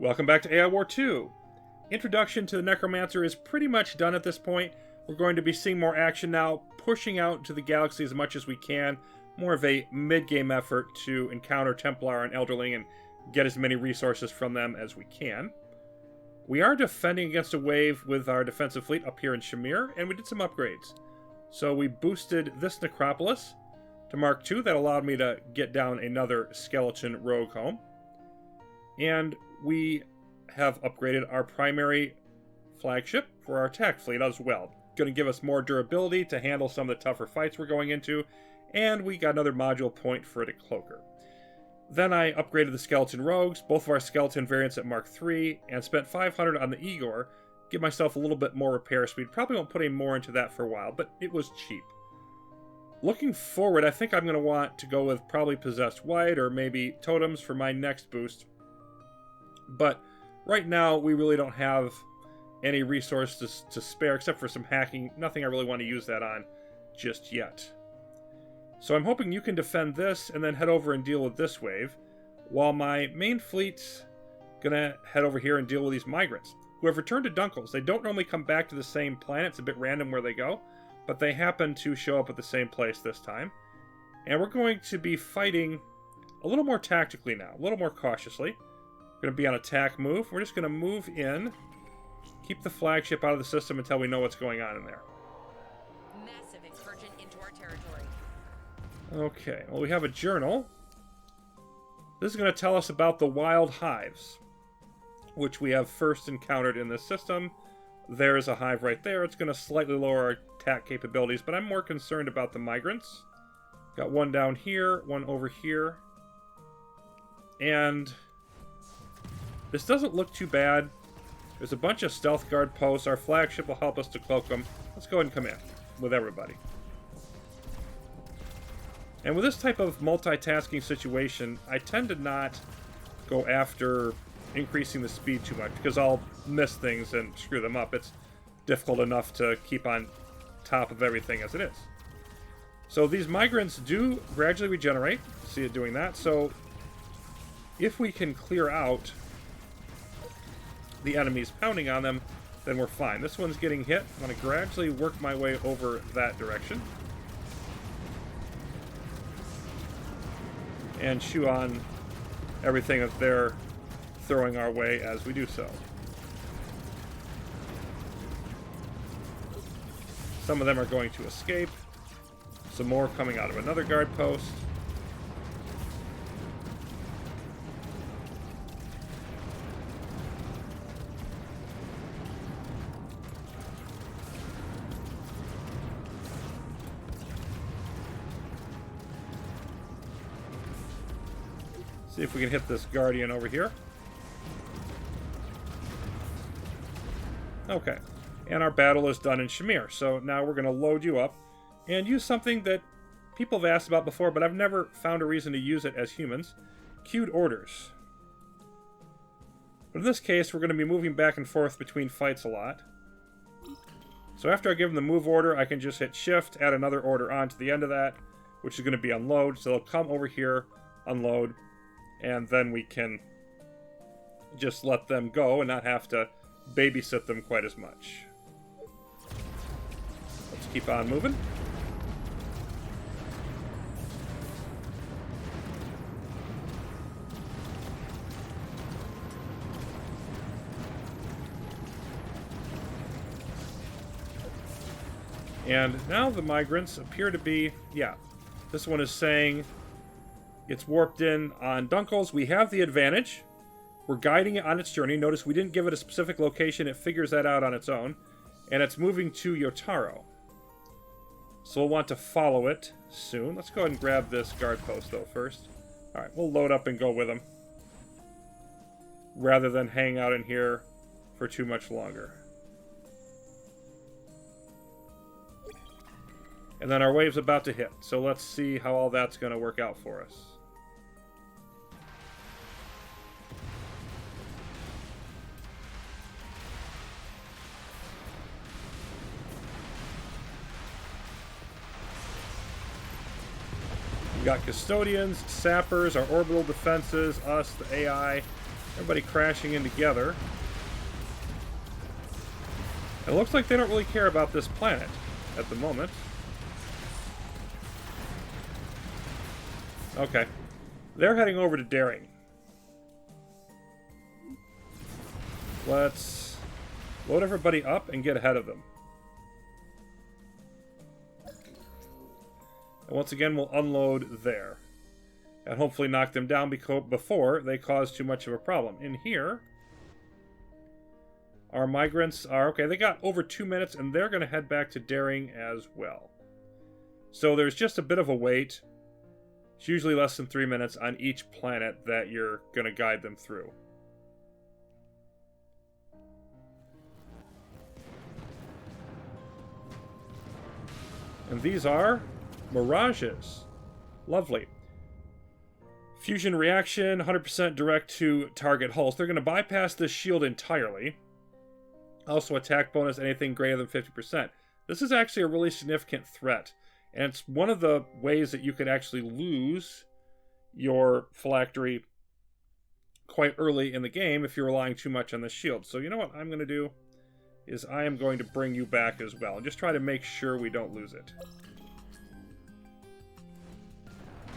Welcome back to AI War 2. Introduction to the Necromancer is pretty much done at this point. We're going to be seeing more action now, pushing out into the galaxy as much as we can. More of a mid-game effort to encounter Templar and Elderling and get as many resources from them as we can. We are defending against a wave with our defensive fleet up here in Shamir, and we did some upgrades. So we boosted this Necropolis to Mark II. That allowed me to get down another skeleton rogue home. And we have upgraded our primary flagship for our attack fleet as well. Going to give us more durability to handle some of the tougher fights we're going into. And we got another module point for the cloaker. Then I upgraded the skeleton rogues, both of our skeleton variants at Mark III, and spent 500 on the Igor. Give myself a little bit more repair speed. Probably won't put any more into that for a while, but it was cheap. Looking forward, I think I'm going to want to go with probably Possessed White or maybe Totems for my next boost. But right now, we really don't have any resources to spare except for some hacking. Nothing I really want to use that on just yet. So I'm hoping you can defend this and then head over and deal with this wave, while my main fleet's going to head over here and deal with these migrants, who have returned to Dunkles. They don't normally come back to the same planet. It's a bit random where they go, but they happen to show up at the same place this time. And we're going to be fighting a little more tactically now, a little more cautiously. We're going to be on attack move. We're just going to move in, keep the flagship out of the system until we know what's going on in there. Massive incursion into our territory. Okay, well, we have a journal. This is going to tell us about the wild hives, which we have first encountered in this system. There's a hive right there. It's going to slightly lower our attack capabilities, but I'm more concerned about the migrants. Got one down here, one over here. And this doesn't look too bad. There's a bunch of stealth guard posts. Our flagship will help us to cloak them. Let's go ahead and come in with everybody. And with this type of multitasking situation, I tend to not go after increasing the speed too much, because I'll miss things and screw them up. It's difficult enough to keep on top of everything as it is. So these migrants do gradually regenerate. See it doing that. So if we can clear out the enemies pounding on them, then we're fine. This one's getting hit. I'm going to gradually work my way over that direction. And chew on everything that they're throwing our way as we do so. Some of them are going to escape. Some more coming out of another guard post. See if we can hit this Guardian over here. Okay. And our battle is done in Shamir. So now we're going to load you up and use something that people have asked about before, but I've never found a reason to use it as humans. Queued orders. But in this case, we're going to be moving back and forth between fights a lot. So after I give them the move order, I can just hit shift, add another order on to the end of that, which is going to be unload. So they'll come over here, unload, and then we can just let them go and not have to babysit them quite as much. Let's keep on moving. And now the migrants appear to be, yeah, this one is saying it's warped in on Dunkles. We have the advantage. We're guiding it on its journey. Notice we didn't give it a specific location. It figures that out on its own. And it's moving to Yotaro. So we'll want to follow it soon. Let's go ahead and grab this guard post, though, first. Alright, we'll load up and go with them, rather than hang out in here for too much longer. And then our wave's about to hit. So let's see how all that's going to work out for us. We got custodians, sappers, our orbital defenses, us, the AI, Everybody crashing in together. It looks like they don't really care about this planet at the moment. Okay. They're heading over to Daring. Let's load everybody up and get ahead of them. And once again, we'll unload there. And hopefully knock them down before they cause too much of a problem. In here, our migrants are... Okay, they got over 2 minutes, and they're going to head back to Daring as well. So there's just a bit of a wait. It's usually less than 3 minutes on each planet that you're going to guide them through. And these are mirages. Lovely. Fusion reaction, 100% direct to target hulls. They're going to bypass this shield entirely. Also attack bonus, anything greater than 50%. This is actually a really significant threat. And it's one of the ways that you could actually lose your phylactery quite early in the game if you're relying too much on the shield. So you know what I'm going to do is I am going to bring you back as well. And just try to make sure we don't lose it.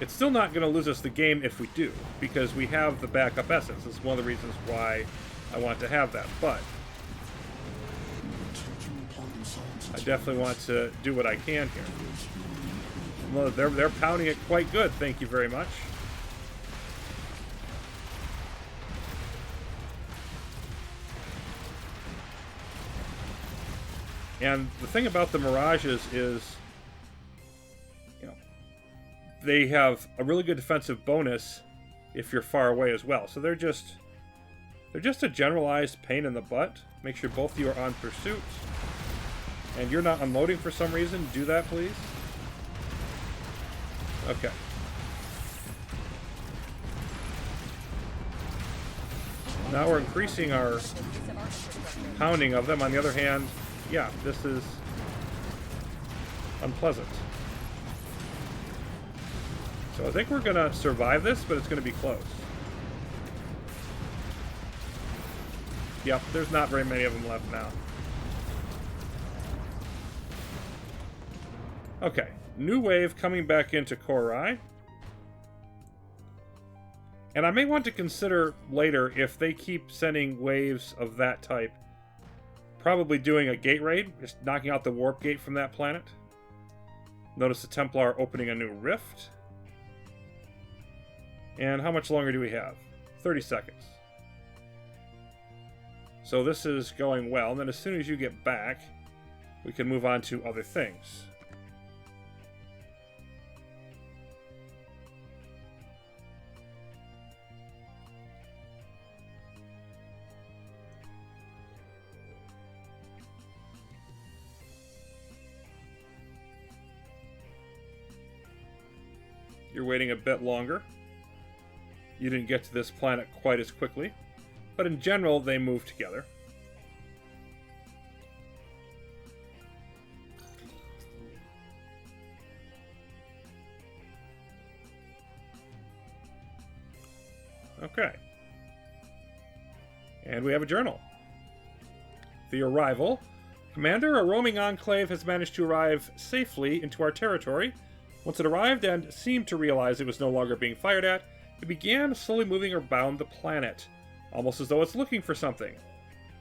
It's still not going to lose us the game if we do, because we have the backup essence. This is one of the reasons why I want to have that, but I definitely want to do what I can here. Well, they're pounding it quite good, thank you very much. And the thing about the mirages is, they have a really good defensive bonus if you're far away as well. So they're just a generalized pain in the butt. Make sure both of you are on pursuit. And you're not unloading for some reason. Do that, please. Okay. Now we're increasing our pounding of them. On the other hand, yeah, this is unpleasant. So I think we're going to survive this, but it's going to be close. Yep, there's not very many of them left now. Okay, new wave coming back into Korai. And I may want to consider later, if they keep sending waves of that type, probably doing a gate raid, just knocking out the warp gate from that planet. Notice the Templar opening a new rift. And how much longer do we have? 30 seconds. So this is going well, and then as soon as you get back, we can move on to other things. You're waiting a bit longer. You didn't get to this planet quite as quickly, but in general, they move together. Okay. And we have a journal. The arrival. Commander, a roaming enclave has managed to arrive safely into our territory. Once it arrived and seemed to realize it was no longer being fired at, it began slowly moving around the planet, almost as though it's looking for something.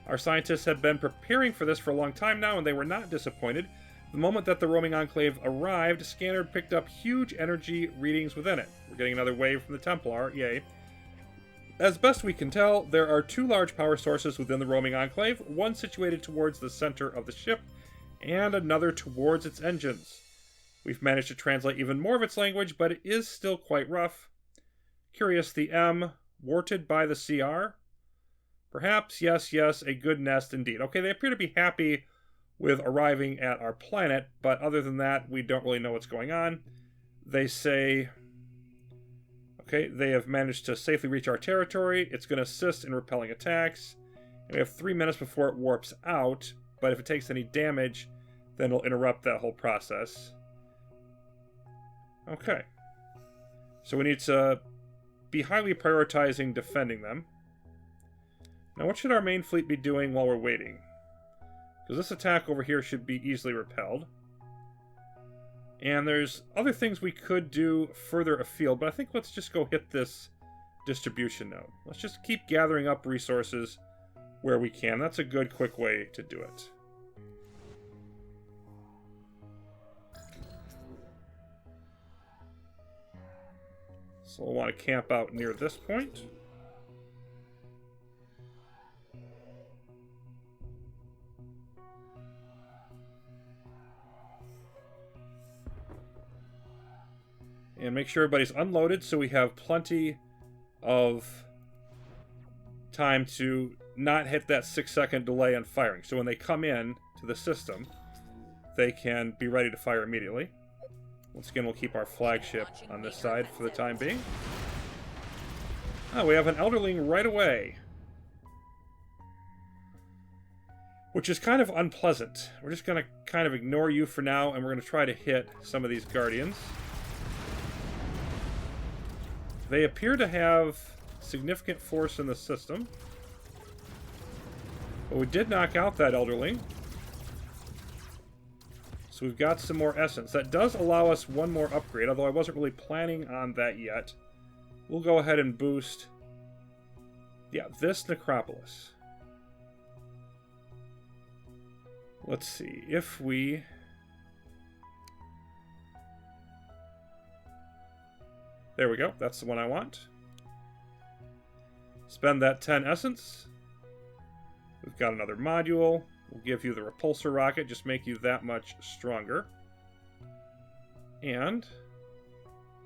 Our scientists had been preparing for this for a long time now, and they were not disappointed. The moment that the roaming enclave arrived, Scanner picked up huge energy readings within it. We're getting another wave from the Templar, yay. As best we can tell, there are 2 large power sources within the roaming enclave, one situated towards the center of the ship, and another towards its engines. We've managed to translate even more of its language, but it is still quite rough. Curious, the M, warted by the CR? Perhaps, yes, a good nest indeed. Okay, they appear to be happy with arriving at our planet, but other than that, we don't really know what's going on. They say, okay, they have managed to safely reach our territory. It's going to assist in repelling attacks. And we have 3 minutes before it warps out, but if it takes any damage, then it'll interrupt that whole process. Okay. So we need to be highly prioritizing defending them. Now, what should our main fleet be doing while we're waiting? Because this attack over here should be easily repelled. And there's other things we could do further afield, but I think let's just go hit this distribution node. Let's just keep gathering up resources where we can. That's a good, quick way to do it. So we'll want to camp out near this point. And make sure everybody's unloaded so we have plenty of time to not hit that 6-second delay on firing. So when they come in to the system, they can be ready to fire immediately. Once again, we'll keep our flagship on this side for the time being. Oh, we have an Elderling right away. Which is kind of unpleasant. We're just going to kind of ignore you for now, and we're going to try to hit some of these Guardians. They appear to have significant force in the system. But we did knock out that Elderling. So we've got some more essence. That does allow us one more upgrade, although I wasn't really planning on that yet. We'll go ahead and boost, yeah, this necropolis. Let's see, if we... There we go, that's the one I want. Spend that 10 essence. We've got another module. We'll give you the repulsor rocket, just make you that much stronger. And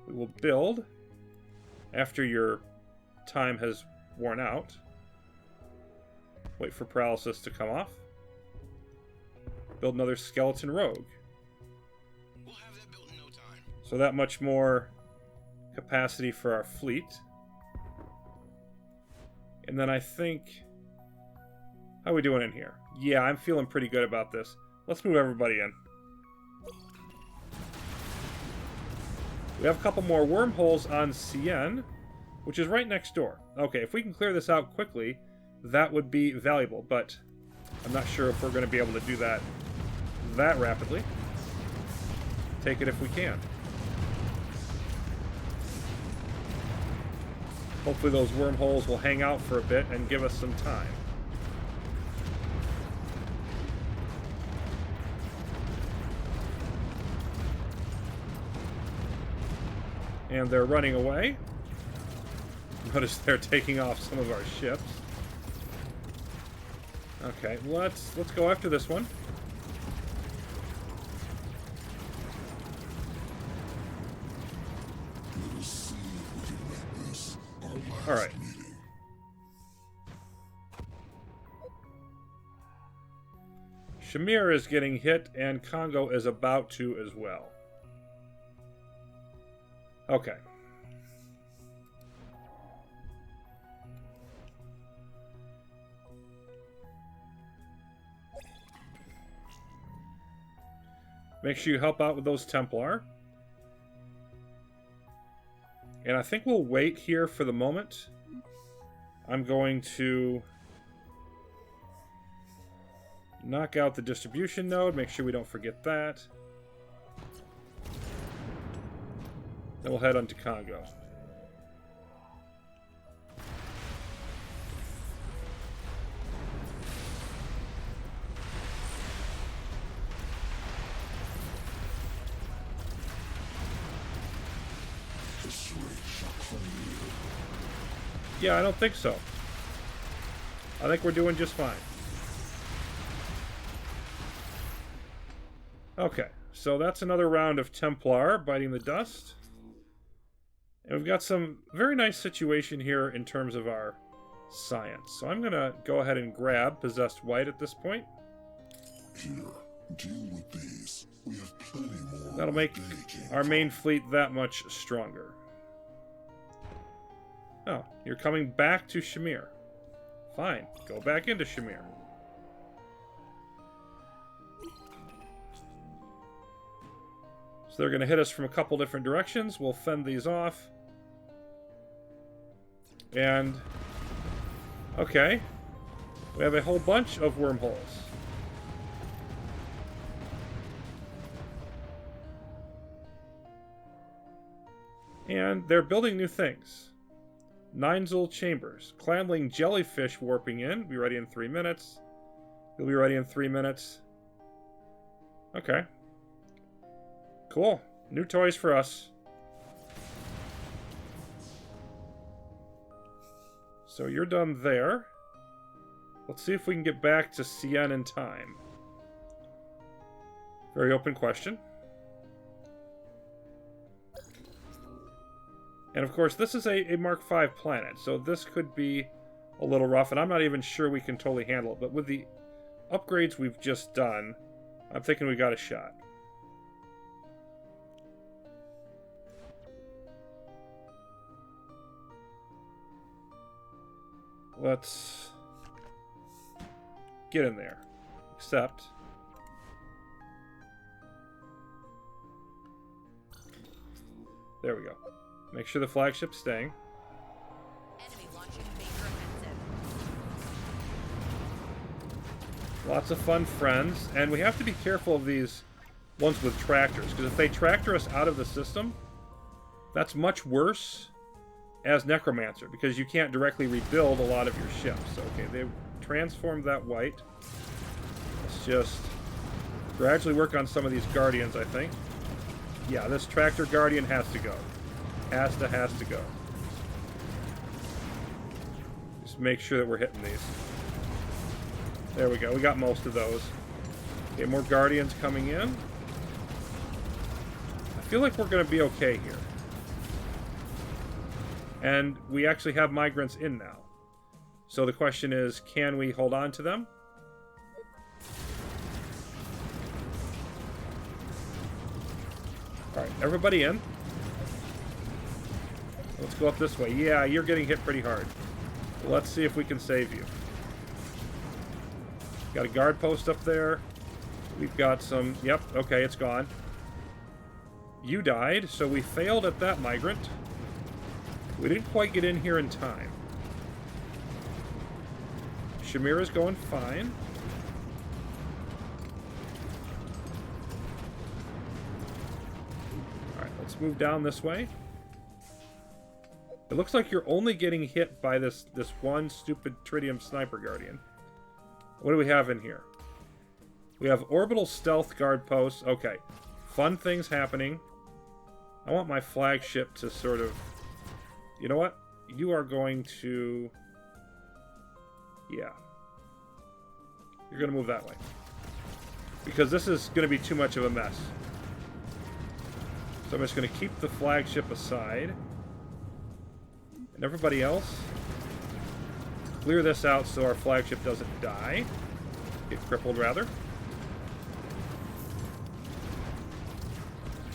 we will build, after your time has worn out, wait for paralysis to come off. Build another skeleton rogue. We'll have that built in no time. So that much more capacity for our fleet. And then I think... How are we doing in here? Yeah, I'm feeling pretty good about this. Let's move everybody in. We have a couple more wormholes on Cien, which is right next door. Okay, if we can clear this out quickly, that would be valuable, but I'm not sure if we're going to be able to do that rapidly. Take it if we can. Hopefully those wormholes will hang out for a bit and give us some time. And they're running away. Notice they're taking off some of our ships. Okay, let's go after this one. All right. Shamir is getting hit, and Congo is about to as well. Okay. Make sure you help out with those Templar. And I think we'll wait here for the moment. I'm going to knock out the distribution node. Make sure we don't forget that. Then we'll head on to Congo. Yeah, I don't think so. I think we're doing just fine. Okay, so that's another round of Templar biting the dust. And we've got some very nice situation here in terms of our science. So I'm going to go ahead and grab Possessed White at this point. Here, deal with these. We have plenty more. That'll make our main fleet that much stronger. Oh, you're coming back to Shamir. Fine, go back into Shamir. So they're going to hit us from a couple different directions. We'll fend these off. And... okay. We have a whole bunch of wormholes. And they're building new things. Ninzel chambers. Clandling jellyfish warping in. Be ready in 3 minutes. You'll be ready in 3 minutes. Okay. Cool. New toys for us. So you're done there. Let's see if we can get back to Cien in time. Very open question. And of course, this is a Mark V planet, so this could be a little rough, and I'm not even sure we can totally handle it. But with the upgrades we've just done, I'm thinking we got a shot. Let's get in there. Except... there we go. Make sure the flagship's staying. Enemy launching major offensive. Lots of fun friends. And we have to be careful of these ones with tractors, because if they tractor us out of the system, that's much worse as Necromancer, because you can't directly rebuild a lot of your ships. Okay, they transformed that white. Let's just gradually work on some of these Guardians, I think. Yeah, this Tractor Guardian has to go. Has to go. Just make sure that we're hitting these. There we go. We got most of those. Okay, more Guardians coming in. I feel like we're going to be okay here. And we actually have Migrants in now. So the question is, can we hold on to them? Alright, everybody in. Let's go up this way. Yeah, you're getting hit pretty hard. Let's see if we can save you. Got a guard post up there. We've got some... Yep, okay, it's gone. You died, so we failed at that migrant. We didn't quite get in here in time. Shamira's going fine. Alright, let's move down this way. It looks like you're only getting hit by this one stupid Tritium Sniper Guardian. What do we have in here? We have Orbital Stealth Guard Posts. Okay. Fun things happening. I want my flagship to sort of... You know what? You are going to... Yeah. You're going to move that way. Because this is going to be too much of a mess. So I'm just going to keep the flagship aside. And everybody else, clear this out so our flagship doesn't die. Get crippled, rather.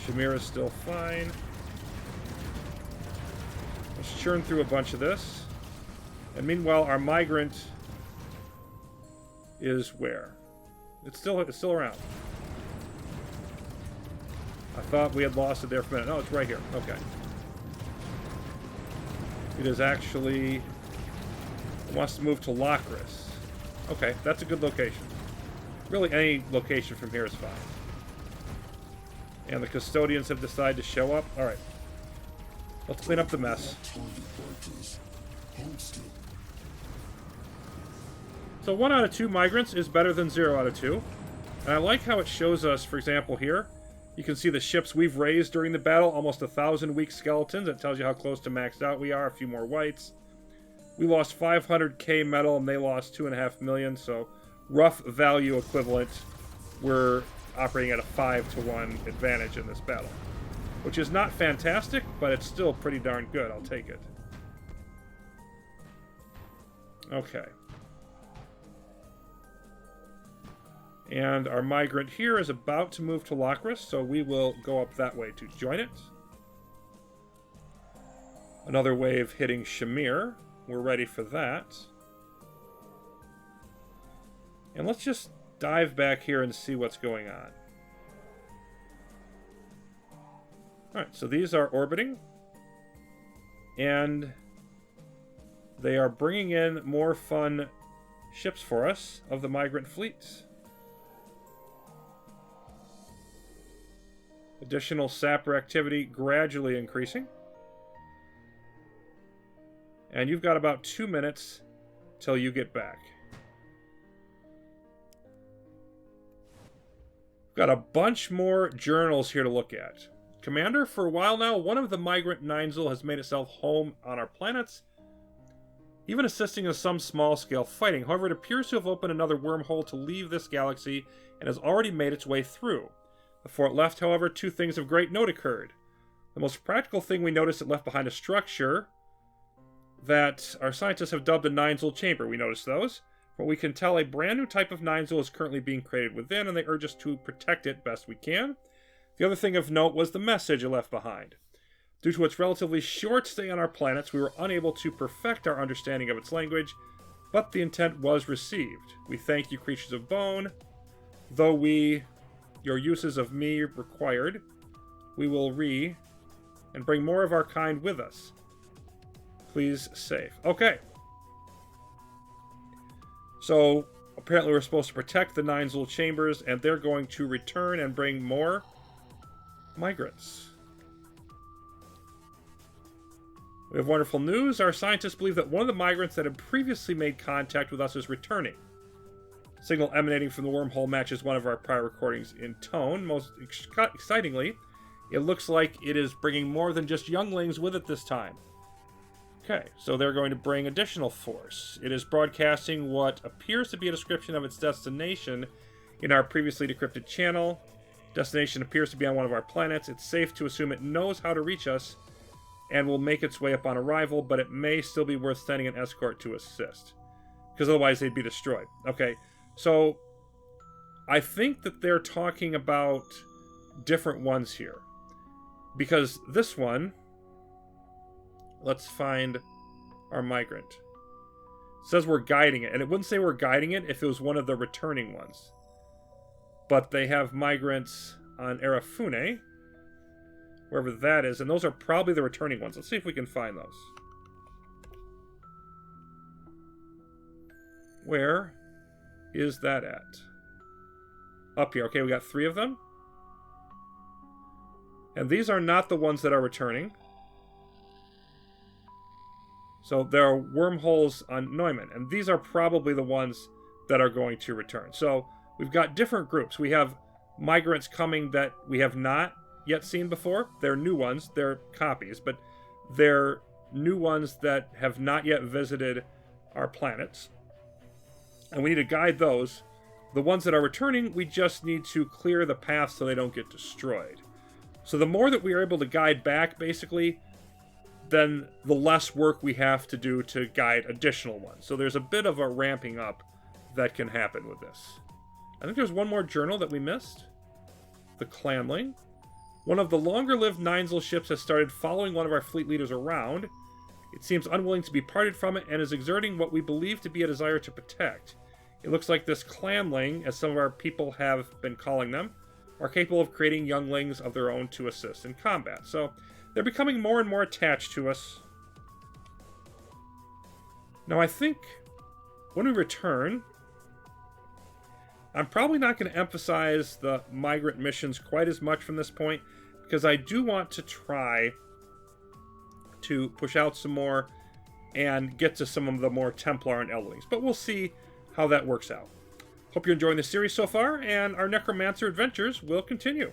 Shamira's still fine. Let's churn through a bunch of this. And meanwhile, our migrant is where? It's still around. I thought we had lost it there for a minute. No, it's right here. Okay. It is actually... It wants to move to Locris. Okay, that's a good location. Really, any location from here is fine. And the custodians have decided to show up. Alright. Let's clean up the mess. So 1 out of 2 migrants is better than 0 out of 2. And I like how it shows us, for example, here. You can see the ships we've raised during the battle. Almost 1,000 weak skeletons. It tells you how close to maxed out we are. A few more whites. We lost 500k metal and they lost 2.5 million. So rough value equivalent. We're operating at a 5-to-1 advantage in this battle. Which is not fantastic, but it's still pretty darn good. I'll take it. Okay. And our migrant here is about to move to Locris, so we will go up that way to join it. Another wave hitting Shamir. We're ready for that. And let's just dive back here and see what's going on. Alright, so these are orbiting. And they are bringing in more fun ships for us of the Migrant Fleets. Additional sapper activity gradually increasing. And you've got about 2 minutes till you get back. Got a bunch more journals here to look at. Commander, for a while now, one of the Migrant Ninzel has made itself home on our planets, even assisting in some small-scale fighting. However, it appears to have opened another wormhole to leave this galaxy and has already made its way through. Before it left, however, 2 things of great note occurred. The most practical thing we noticed, it left behind a structure that our scientists have dubbed a Ninzel chamber. We noticed those. From what we can tell, a brand new type of Ninzel is currently being created within, and they urge us to protect it best we can. The other thing of note was the message it left behind. Due to its relatively short stay on our planets, we were unable to perfect our understanding of its language, but the intent was received. We thank you, creatures of bone. Though your uses of me required, we will and bring more of our kind with us. Please save. Okay. So, apparently we're supposed to protect the Ninzel chambers, and they're going to return and bring more migrants. We have wonderful news. Our scientists believe that one of the migrants that had previously made contact with us is returning. Signal emanating from the wormhole matches one of our prior recordings in tone. Most excitingly, it looks like it is bringing more than just younglings with it this time. Okay, so they're going to bring additional force. It is broadcasting what appears to be a description of its destination in our previously decrypted channel. Destination appears to be on one of our planets. It's safe to assume it knows how to reach us and will make its way up on arrival, but it may still be worth sending an escort to assist, because otherwise they'd be destroyed. Okay, so I think that they're talking about different ones here, because this one, let's find our migrant. It says we're guiding it, and it wouldn't say we're guiding it if it was one of the returning ones. But they have migrants on Arafune, wherever that is, and those are probably the returning ones. Let's see if we can find those. Where is that at? Up here. Okay, we got 3 of them. And these are not the ones that are returning. So there are wormholes on Neumann, and these are probably the ones that are going to return. So we've got different groups. We have migrants coming that we have not yet seen before. They're new ones. They're copies, but they're new ones that have not yet visited our planets. And we need to guide those. The ones that are returning, we just need to clear the path so they don't get destroyed. So the more that we are able to guide back, basically, then the less work we have to do to guide additional ones. So there's a bit of a ramping up that can happen with this. I think there's one more journal that we missed. The Clanling. One of the longer-lived Ninzel ships has started following one of our fleet leaders around. It seems unwilling to be parted from it and is exerting what we believe to be a desire to protect. It looks like this Clanling, as some of our people have been calling them, are capable of creating younglings of their own to assist in combat. So they're becoming more and more attached to us. Now I think when we return, I'm probably not going to emphasize the migrant missions quite as much from this point, because I do want to try to push out some more and get to some of the more Templar and Elderlings. But we'll see how that works out. Hope you're enjoying the series so far, and our Necromancer adventures will continue.